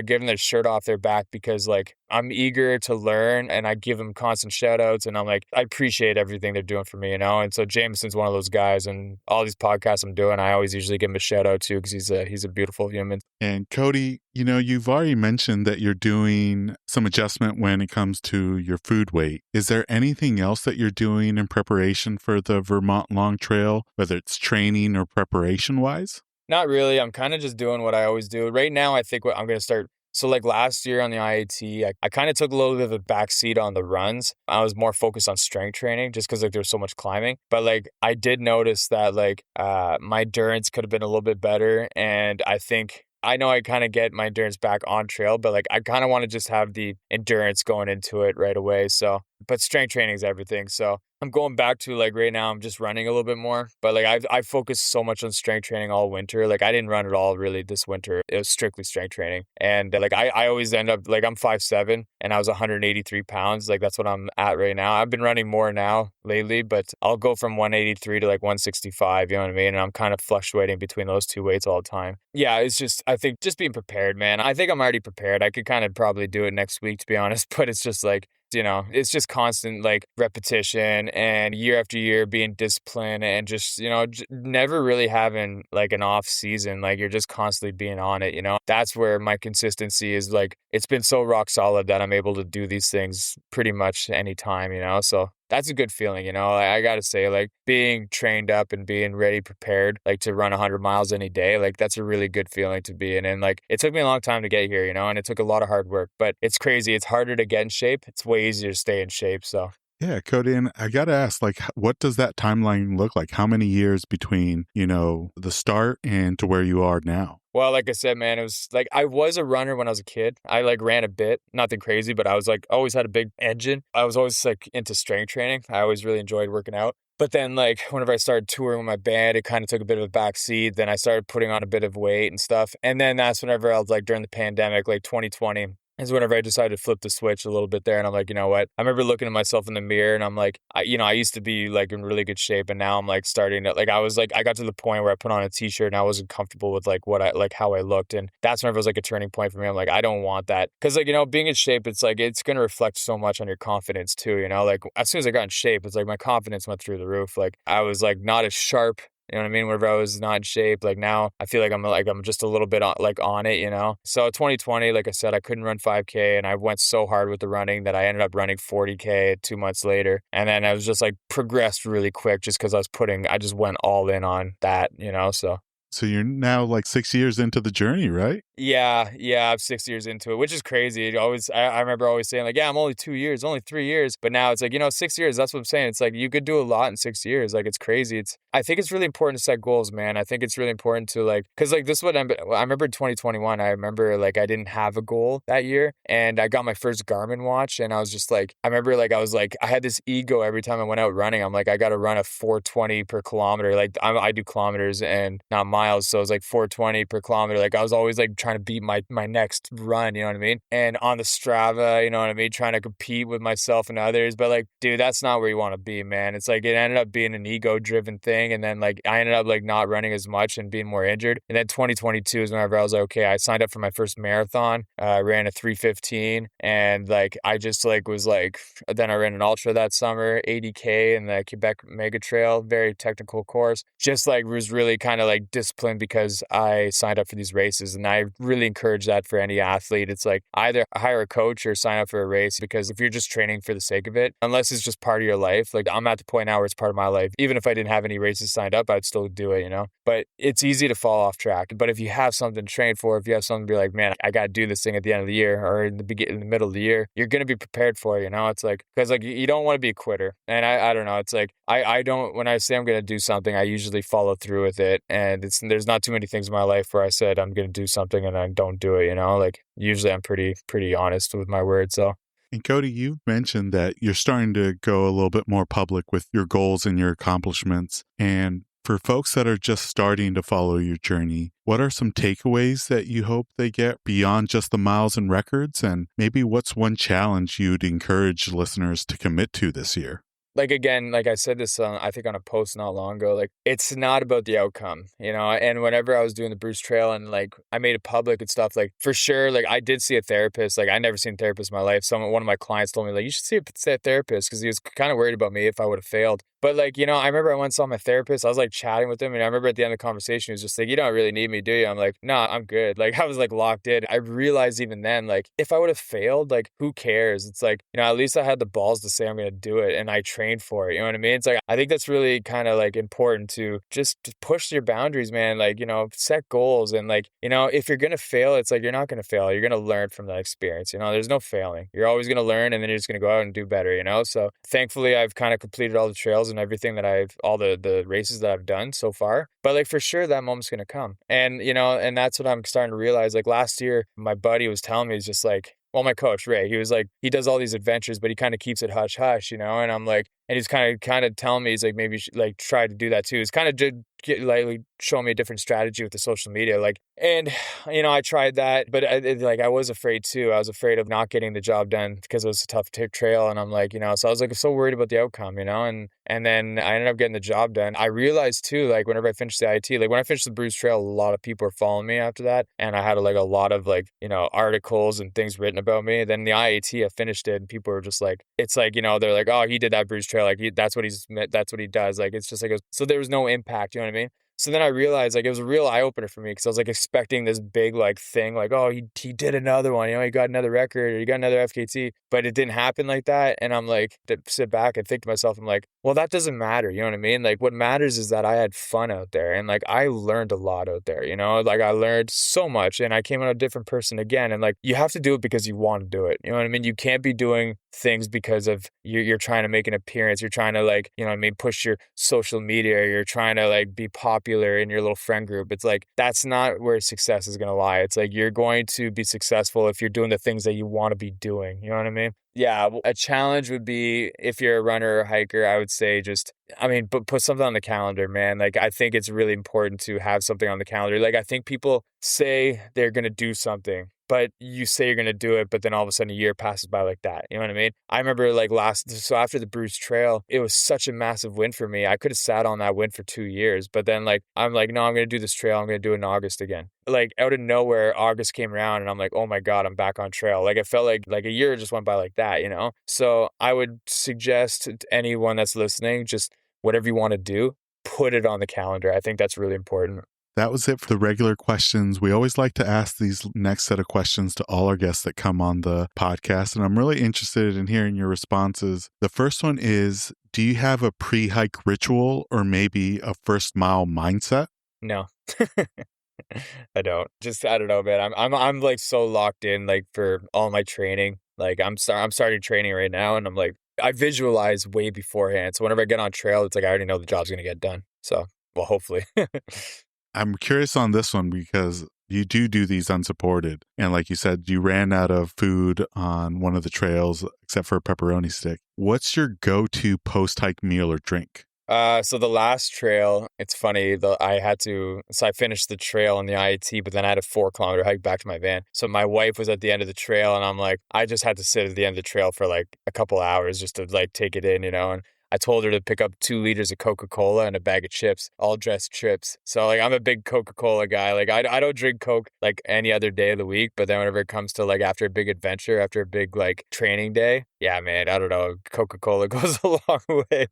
giving their shirt off their back because like I'm eager to learn, and I give them constant shout outs, and I'm like, I appreciate everything they're doing for me, you know? And so Jameson's one of those guys, and all these podcasts I'm doing, I always usually give him a shout out too, because he's a beautiful human. And Cody, you've already mentioned that you're doing some adjustment when it comes to your food weight. Is there anything else that you're doing in preparation for the Vermont Long Trail, whether it's training or preparation wise? Not really. I'm kind of just doing what I always do. Right now, I think what I'm going to start. So like last year on the IAT, I kind of took a little bit of a backseat on the runs. I was more focused on strength training just because like there was so much climbing. But like I did notice that like my endurance could have been a little bit better. And I know I kind of get my endurance back on trail, but like I kind of want to just have the endurance going into it right away. So, but strength training is everything. So I'm going back to like right now I'm just running a little bit more, but like I focused so much on strength training all winter. Like I didn't run at all really this winter. It was strictly strength training. And like I always end up like I'm 5'7" and I was 183 pounds. Like that's what I'm at right now. I've been running more now lately, but I'll go from 183 to like 165, you know what I mean? And I'm kind of fluctuating between those two weights all the time. Yeah, it's just, I think just being prepared, man. I think I'm already prepared. I could kind of probably do it next week, to be honest, but it's just like, it's just constant like repetition and year after year being disciplined and just, never really having like an off season. Like you're just constantly being on it, That's where my consistency is like, it's been so rock solid that I'm able to do these things pretty much anytime, So that's a good feeling, I got to say, like being trained up and being ready, prepared, like to run 100 miles any day, like that's a really good feeling to be in. And like, it took me a long time to get here, and it took a lot of hard work, but it's crazy. It's harder to get in shape. It's way easier to stay in shape. So. Yeah, Cody, and I got to ask, like, what does that timeline look like? How many years between, the start and to where you are now? Well, like I said, man, it was like I was a runner when I was a kid. I like ran a bit, nothing crazy, but I was like always had a big engine. I was always like into strength training. I always really enjoyed working out. But then like whenever I started touring with my band, it kind of took a bit of a backseat. Then I started putting on a bit of weight and stuff. And then that's whenever I was like during the pandemic, like 2020. is whenever I decided to flip the switch a little bit there. And I'm like, you know what? I remember looking at myself in the mirror and I'm like, I used to be like in really good shape. And now I'm like starting to like, I got to the point where I put on a t-shirt and I wasn't comfortable with like how I looked. And that's whenever it was like a turning point for me. I'm like, I don't want that. Cause like, being in shape, it's like, it's going to reflect so much on your confidence too. Like as soon as I got in shape, it's like my confidence went through the roof. Like I was like not as sharp. You know what I mean? Whenever I was not in shape, like now I feel like I'm just a little bit on it. So 2020, like I said, I couldn't run 5K and I went so hard with the running that I ended up running 40K 2 months later. And then I was just like progressed really quick just because I just went all in on that. So you're now like 6 years into the journey, right? Yeah, I'm 6 years into it, which is crazy. I remember always saying like, yeah, I'm only 2 years, only 3 years. But now it's like, 6 years, that's what I'm saying. It's like, you could do a lot in 6 years. Like, it's crazy. I think it's really important to set goals, man. I think it's really important to like, cause like this is what I remember in 2021, I remember like I didn't have a goal that year and I got my first Garmin watch and I was just like, I remember like, I had this ego every time I went out running. I'm like, I got to run a 420 per kilometer. Like I do kilometers and not miles. So it was like 420 per kilometer. Like I was always like trying to beat my next run, you know what I mean? And on the Strava, you know what I mean? Trying to compete with myself and others. But like, dude, that's not where you want to be, man. It's like, it ended up being an ego driven thing. And then like, I ended up like not running as much and being more injured. And then 2022 is whenever I was like, okay, I signed up for my first marathon, ran a 3:15 and like, I just like was like, then I ran an ultra that summer, 80K in the Quebec Mega Trail, very technical course. Just like was really kind of like disciplined because I signed up for these races and I really encourage that for any athlete. It's like either hire a coach or sign up for a race because if you're just training for the sake of it, unless it's just part of your life, like I'm at the point now where it's part of my life. Even if I didn't have any races signed up, I'd still do it. But it's easy to fall off track. But if you have something to train for, if you have something to be like, man, I got to do this thing at the end of the year or in the middle of the year, you're going to be prepared for it. It's like, because like you don't want to be a quitter. And I don't know. It's like, I don't, when I say I'm going to do something, I usually follow through with it. And there's not too many things in my life where I said I'm going to do something and I don't do it. Like usually I'm pretty honest with my words. So. And Cody, you mentioned that you're starting to go a little bit more public with your goals and your accomplishments. And for folks that are just starting to follow your journey, what are some takeaways that you hope they get beyond just the miles and records? And maybe what's one challenge you'd encourage listeners to commit to this year? Like, again, like I said this, I think on a post not long ago, like it's not about the outcome, and whenever I was doing the Bruce Trail and like I made it public and stuff, like for sure, like I did see a therapist. Like I never seen a therapist in my life. One of my clients told me like, you should see a therapist because he was kind of worried about me if I would have failed. But like, I remember I went and saw my therapist. I was like chatting with him and I remember at the end of the conversation, he was just like, you don't really need me, do you? I'm like, nah, I'm good. Like I was like locked in. I realized even then, like if I would have failed, like who cares? It's like, at least I had the balls to say I'm going to do it and I trained for it. You know what I mean? It's like, I think that's really kind of like important to just push your boundaries, man. Like, set goals and like, if you're going to fail, it's like, you're not going to fail. You're going to learn from that experience. There's no failing. You're always going to learn and then you're just going to go out and do better, So thankfully I've kind of completed all the trails and everything all the races that I've done so far. But like for sure that moment's going to come. And, and that's what I'm starting to realize. Like last year, my buddy was telling me, he's just like, well, my coach, Ray, he was like, he does all these adventures, but he kind of keeps it hush hush, and I'm like, and he's kind of telling me, he's like, maybe you should like try to do that too. He's kind of did like show me a different strategy with the social media, like, and I tried that, but I was afraid too. I was afraid of not getting the job done because it was a tough trail, and I'm like, so I was like so worried about the outcome, and then I ended up getting the job done. I realized too, like whenever I finished the IAT, like when I finished the Bruce Trail, a lot of people were following me after that, and I had like a lot of like articles and things written about me. Then the IAT, I finished it, and people were just like, it's like they're like, oh, he did that Bruce Trail, like that's what he does. Like it's just like so there was no impact. You know what I mean? So then I realized like it was a real eye opener for me because I was like expecting this big like thing, like, oh, he did another one, he got another record or he got another FKT, but it didn't happen like that. And I'm like, to sit back and think to myself, I'm like, well, that doesn't matter. You know what I mean? Like what matters is that I had fun out there and like I learned a lot out there, like I learned so much and I came out a different person again. And like you have to do it because you want to do it. You know what I mean? You can't be doing things because of you're trying to make an appearance. You're trying to like, push your social media. You're trying to like be popular in your little friend group. It's like, that's not where success is going to lie. It's like, you're going to be successful if you're doing the things that you want to be doing. You know what I mean? Yeah. A challenge would be if you're a runner or hiker, I would say but put something on the calendar, man. Like, I think it's really important to have something on the calendar. Like, I think people say they're going to do something but you say you're going to do it, but then all of a sudden a year passes by like that. You know what I mean? I remember like so after the Bruce Trail, it was such a massive win for me. I could have sat on that win for 2 years, but then like, I'm like, no, I'm going to do this trail. I'm going to do it in August again. Like out of nowhere, August came around and I'm like, oh my God, I'm back on trail. Like it felt like a year just went by like that, you know? So I would suggest to anyone that's listening, just whatever you want to do, put it on the calendar. I think that's really important. That was it for the regular questions. We always like to ask these next set of questions to all our guests that come on the podcast, and I'm really interested in hearing your responses. The first one is, do you have a pre-hike ritual or maybe a first mile mindset? No. I don't. I don't know, man. I'm like so locked in like for all my training. Like I'm starting training right now, and I'm like, I visualize way beforehand. So whenever I get on trail, it's like I already know the job's gonna get done. So, well, hopefully. I'm curious on this one because you do these unsupported. And like you said, you ran out of food on one of the trails except for a pepperoni stick. What's your go-to post-hike meal or drink? So the last trail, it's funny, I finished the trail on the IAT, but then I had a 4-kilometer hike back to my van. So my wife was at the end of the trail, and I'm like, I just had to sit at the end of the trail for like a couple hours just to like take it in, you know, and I told her to pick up 2 liters of Coca-Cola and a bag of chips, all dressed chips. So like, I'm a big Coca-Cola guy. Like I don't drink Coke like any other day of the week, but then whenever it comes to like after a big adventure, after a big like training day, yeah, man, I don't know, Coca-Cola goes a long way.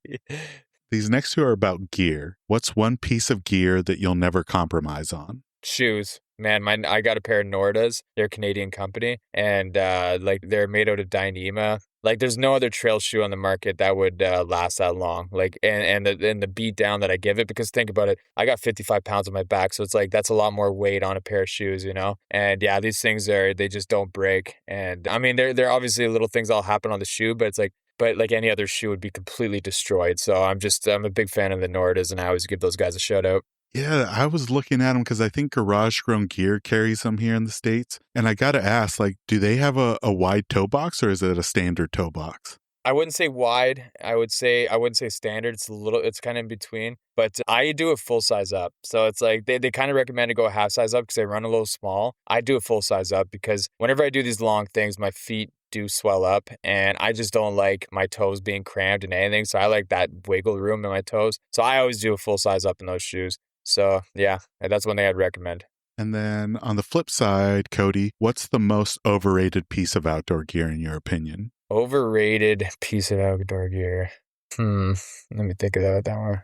These next two are about gear. What's one piece of gear that you'll never compromise on? Shoes. Man, I got a pair of Nordas. They're a Canadian company, and like they're made out of Dyneema. Like there's no other trail shoe on the market that would last that long. Like and the beat down that I give it, because think about it, I got 55 pounds on my back, so it's like that's a lot more weight on a pair of shoes, you know. And yeah, these things they just don't break. And I mean, they're obviously little things that'll happen on the shoe, but like any other shoe would be completely destroyed. So I'm a big fan of the Nordas, and I always give those guys a shout out. Yeah, I was looking at them because I think Garage Grown Gear carries them here in the States. And I got to ask, like, do they have a wide toe box or is it a standard toe box? I wouldn't say wide. I wouldn't say standard. It's kind of in between. But I do a full size up. So it's like they kind of recommend to go a half size up because they run a little small. I do a full size up because whenever I do these long things, my feet do swell up and I just don't like my toes being cramped and anything. So I like that wiggle room in my toes. So I always do a full size up in those shoes. So yeah, that's one thing I'd recommend. And then on the flip side, Cody, what's the most overrated piece of outdoor gear in your opinion? Overrated piece of outdoor gear. Let me think about that one.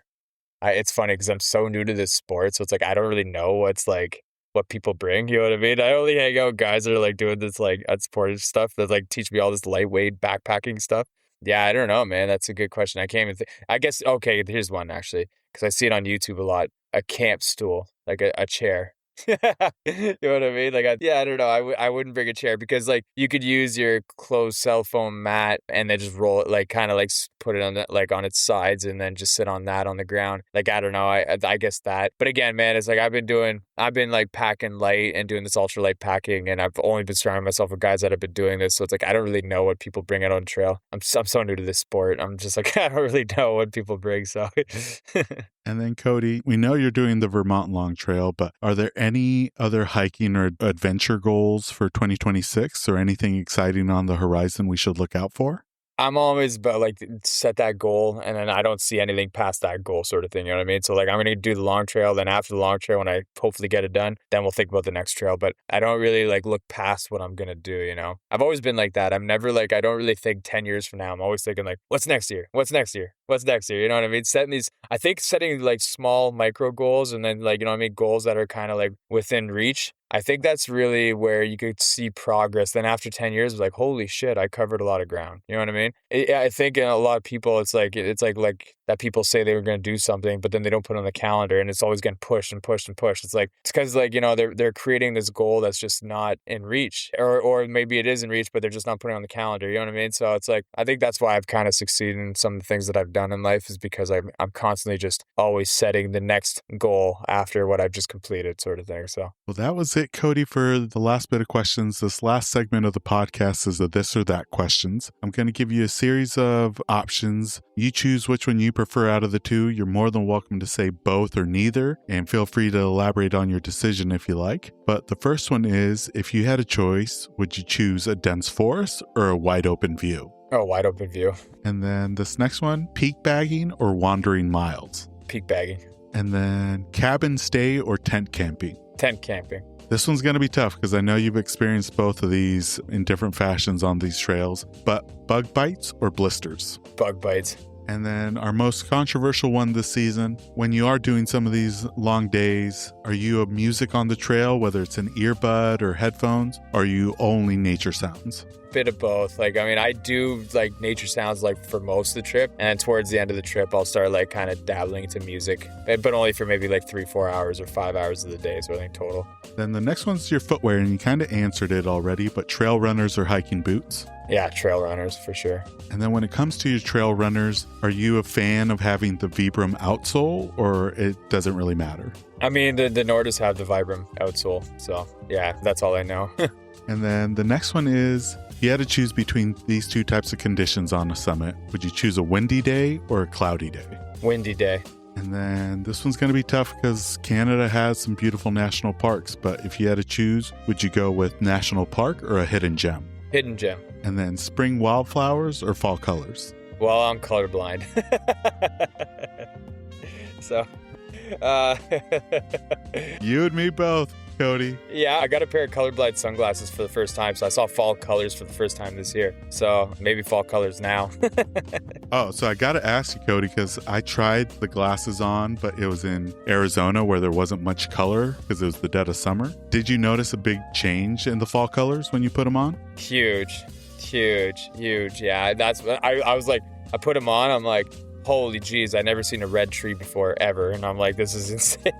It's funny because I'm so new to this sport, so it's like I don't really know what people bring. You know what I mean? I only hang out with guys that are like doing this like unsupported stuff that like teach me all this lightweight backpacking stuff. Yeah, I don't know, man. That's a good question. I can't even think. I guess okay. Here's one actually, because I see it on YouTube a lot. A camp stool, like a chair. You know what I mean? Like, I don't know. I wouldn't bring a chair because like you could use your closed cell phone mat and then just roll it, like kind of like put it on on its sides and then just sit on that on the ground. Like, I don't know. I guess that. But again, man, it's like I've been like packing light and doing this ultralight packing, and I've only been surrounding myself with guys that have been doing this. So it's like I don't really know what people bring out on trail. I'm so new to this sport. I'm just like I don't really know what people bring. So. And then Cody, we know you're doing the Vermont Long Trail, but are there any other hiking or adventure goals for 2026 or anything exciting on the horizon we should look out for? I'm always about like set that goal and then I don't see anything past that goal sort of thing. You know what I mean? So like I'm going to do the long trail. Then after the long trail, when I hopefully get it done, then we'll think about the next trail. But I don't really like look past what I'm going to do. You know, I've always been like that. I'm never like, I don't really think 10 years from now. I'm always thinking like, what's next year? What's next year? What's next year? You know what I mean? Setting like small micro goals and then like, you know what I mean? Goals that are kind of like within reach. I think that's really where you could see progress. Then after 10 years, it's like, holy shit, I covered a lot of ground. You know what I mean? I think in a lot of people, it's like that people say they were going to do something, but then they don't put it on the calendar and it's always getting pushed and pushed and pushed. It's because like, you know, they're creating this goal that's just not in reach or maybe it is in reach, but they're just not putting it on the calendar. You know what I mean? So it's like, I think that's why I've kind of succeeded in some of the things that I've done in life is because I'm constantly just always setting the next goal after what I've just completed sort of thing. So, well, that was it, Cody, for the last bit of questions. This last segment of the podcast is the this or that questions. I'm going to give you a series of options. You choose which one you you prefer out of the two, you're more than welcome to say both or neither, and feel free to elaborate on your decision if you like. But the first one is, if you had a choice, would you choose a dense forest or a wide open view? Oh, wide open view. And then this next one, peak bagging or wandering miles? Peak bagging. And then cabin stay or tent camping? Tent camping. This one's going to be tough because I know you've experienced both of these in different fashions on these trails, but bug bites or blisters? Bug bites. And then our most controversial one this season, when you are doing some of these long days, are you a music on the trail, whether it's an earbud or headphones, or are you only nature sounds? Bit of both. I do nature sounds for most of the trip, and then towards the end of the trip I'll start kind of dabbling into music, but only for maybe 3-4 hours or 5 hours of the day, so I think total. Then the next one's your footwear, and you kind of answered it already, but trail runners or hiking boots? Yeah, trail runners for sure. And then when it comes to your trail runners, are you a fan of having the Vibram outsole, or it doesn't really matter? I mean, the Nordics have the Vibram outsole, so yeah, that's all I know. And then the next one is, if you had to choose between these two types of conditions on a summit, would you choose a windy day or a cloudy day? Windy day. And then this one's going to be tough because Canada has some beautiful national parks, but if you had to choose, would you go with national park or a hidden gem? Hidden gem. And then spring wildflowers or fall colors? Well, I'm colorblind. So, you and me both, Cody. Yeah, I got a pair of colorblind sunglasses for the first time, so I saw fall colors for the first time this year. So maybe fall colors now. Oh, so I got to ask you, Cody, because I tried the glasses on, but it was in Arizona where there wasn't much color because it was the dead of summer. Did you notice a big change in the fall colors when you put them on? Huge. Yeah, that's what I was I put them on. I'm like, holy geez, I've never seen a red tree before ever. And I'm like, this is insane.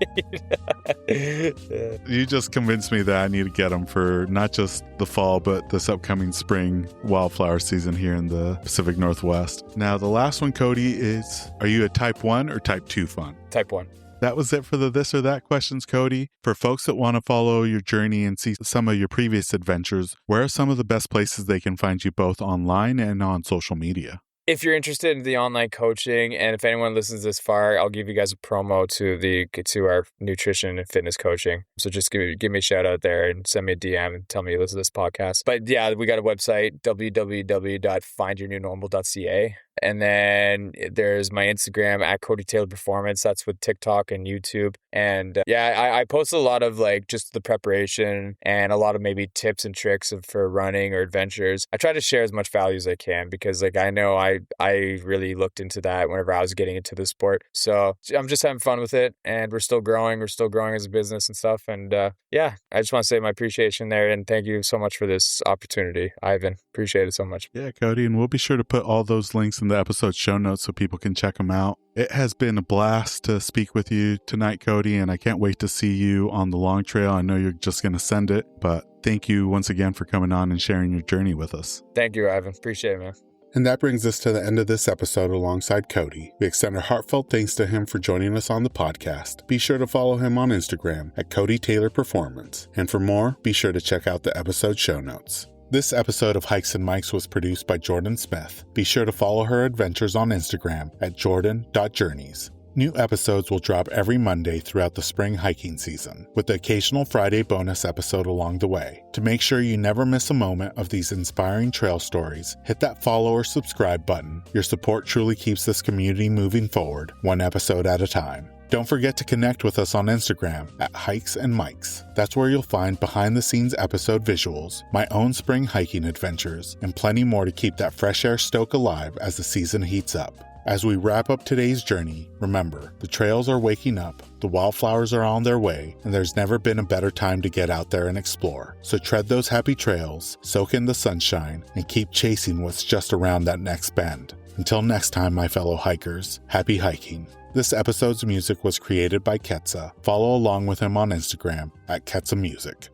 You just convinced me that I need to get them for not just the fall, but this upcoming spring wildflower season here in the Pacific Northwest. Now, the last one, Cody, is, are you a type 1 or type 2 fan? Type 1. That was it for the this or that questions, Cody. For folks that want to follow your journey and see some of your previous adventures, where are some of the best places they can find you both online and on social media? If you're interested in the online coaching, and if anyone listens this far, I'll give you guys a promo to our nutrition and fitness coaching. So just give me a shout out there and send me a DM and tell me you listen to this podcast. But yeah, we got a website, www.findyournewnormal.ca. And then there's my Instagram at Cody Taylor Performance. That's with TikTok and YouTube. And I post a lot of just the preparation and a lot of maybe tips and tricks for running or adventures. I try to share as much value as I can because I know I really looked into that whenever I was getting into the sport. So I'm just having fun with it, and we're still growing. We're still growing as a business and stuff. And I just want to say my appreciation there, and thank you so much for this opportunity, Ivan. Appreciate it so much. Yeah, Cody, and we'll be sure to put all those links in the episode show notes so people can check them out. It has been a blast to speak with you tonight, Cody, and I can't wait to see you on the long trail. I know you're just going to send it, but thank you once again for coming on and sharing your journey with us. Thank you, Ivan. Appreciate it, man. And that brings us to the end of this episode alongside Cody. We extend our heartfelt thanks to him for joining us on the podcast. Be sure to follow him on Instagram at Cody Taylor Performance. And for more, be sure to check out the episode show notes. This episode of Hikes and Mics was produced by Jordan Smith. Be sure to follow her adventures on Instagram at jordan.journeys. New episodes will drop every Monday throughout the spring hiking season, with the occasional Friday bonus episode along the way. To make sure you never miss a moment of these inspiring trail stories, hit that follow or subscribe button. Your support truly keeps this community moving forward, one episode at a time. Don't forget to connect with us on Instagram at Hikes and Mics. That's where you'll find behind-the-scenes episode visuals, my own spring hiking adventures, and plenty more to keep that fresh air stoke alive as the season heats up. As we wrap up today's journey, remember, the trails are waking up, the wildflowers are on their way, and there's never been a better time to get out there and explore. So tread those happy trails, soak in the sunshine, and keep chasing what's just around that next bend. Until next time, my fellow hikers, happy hiking. This episode's music was created by Ketsa. Follow along with him on Instagram at Ketsa Music.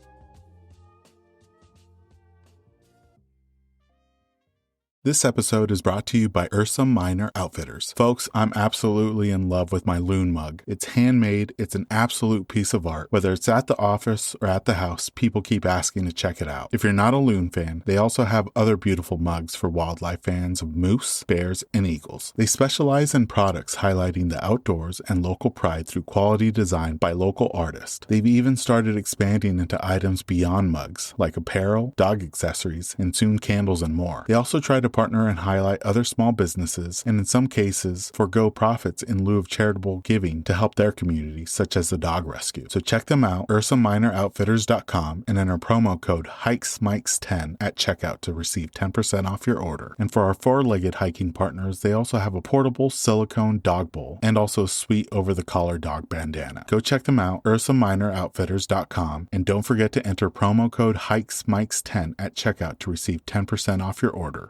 This episode is brought to you by Ursa Minor Outfitters. Folks, I'm absolutely in love with my loon mug. It's handmade, it's an absolute piece of art. Whether it's at the office or at the house, people keep asking to check it out. If you're not a loon fan, they also have other beautiful mugs for wildlife fans of moose, bears, and eagles. They specialize in products highlighting the outdoors and local pride through quality design by local artists. They've even started expanding into items beyond mugs, like apparel, dog accessories, and soon candles and more. They also try to partner and highlight other small businesses, and in some cases, forego profits in lieu of charitable giving to help their community, such as the dog rescue. So check them out, ursaminooroutfitters.com, and enter promo code HikesMikes10 at checkout to receive 10% off your order. And for our four-legged hiking partners, they also have a portable silicone dog bowl and also a sweet over-the-collar dog bandana. Go check them out, ursaminooroutfitters.com, and don't forget to enter promo code HikesMikes10 at checkout to receive 10% off your order.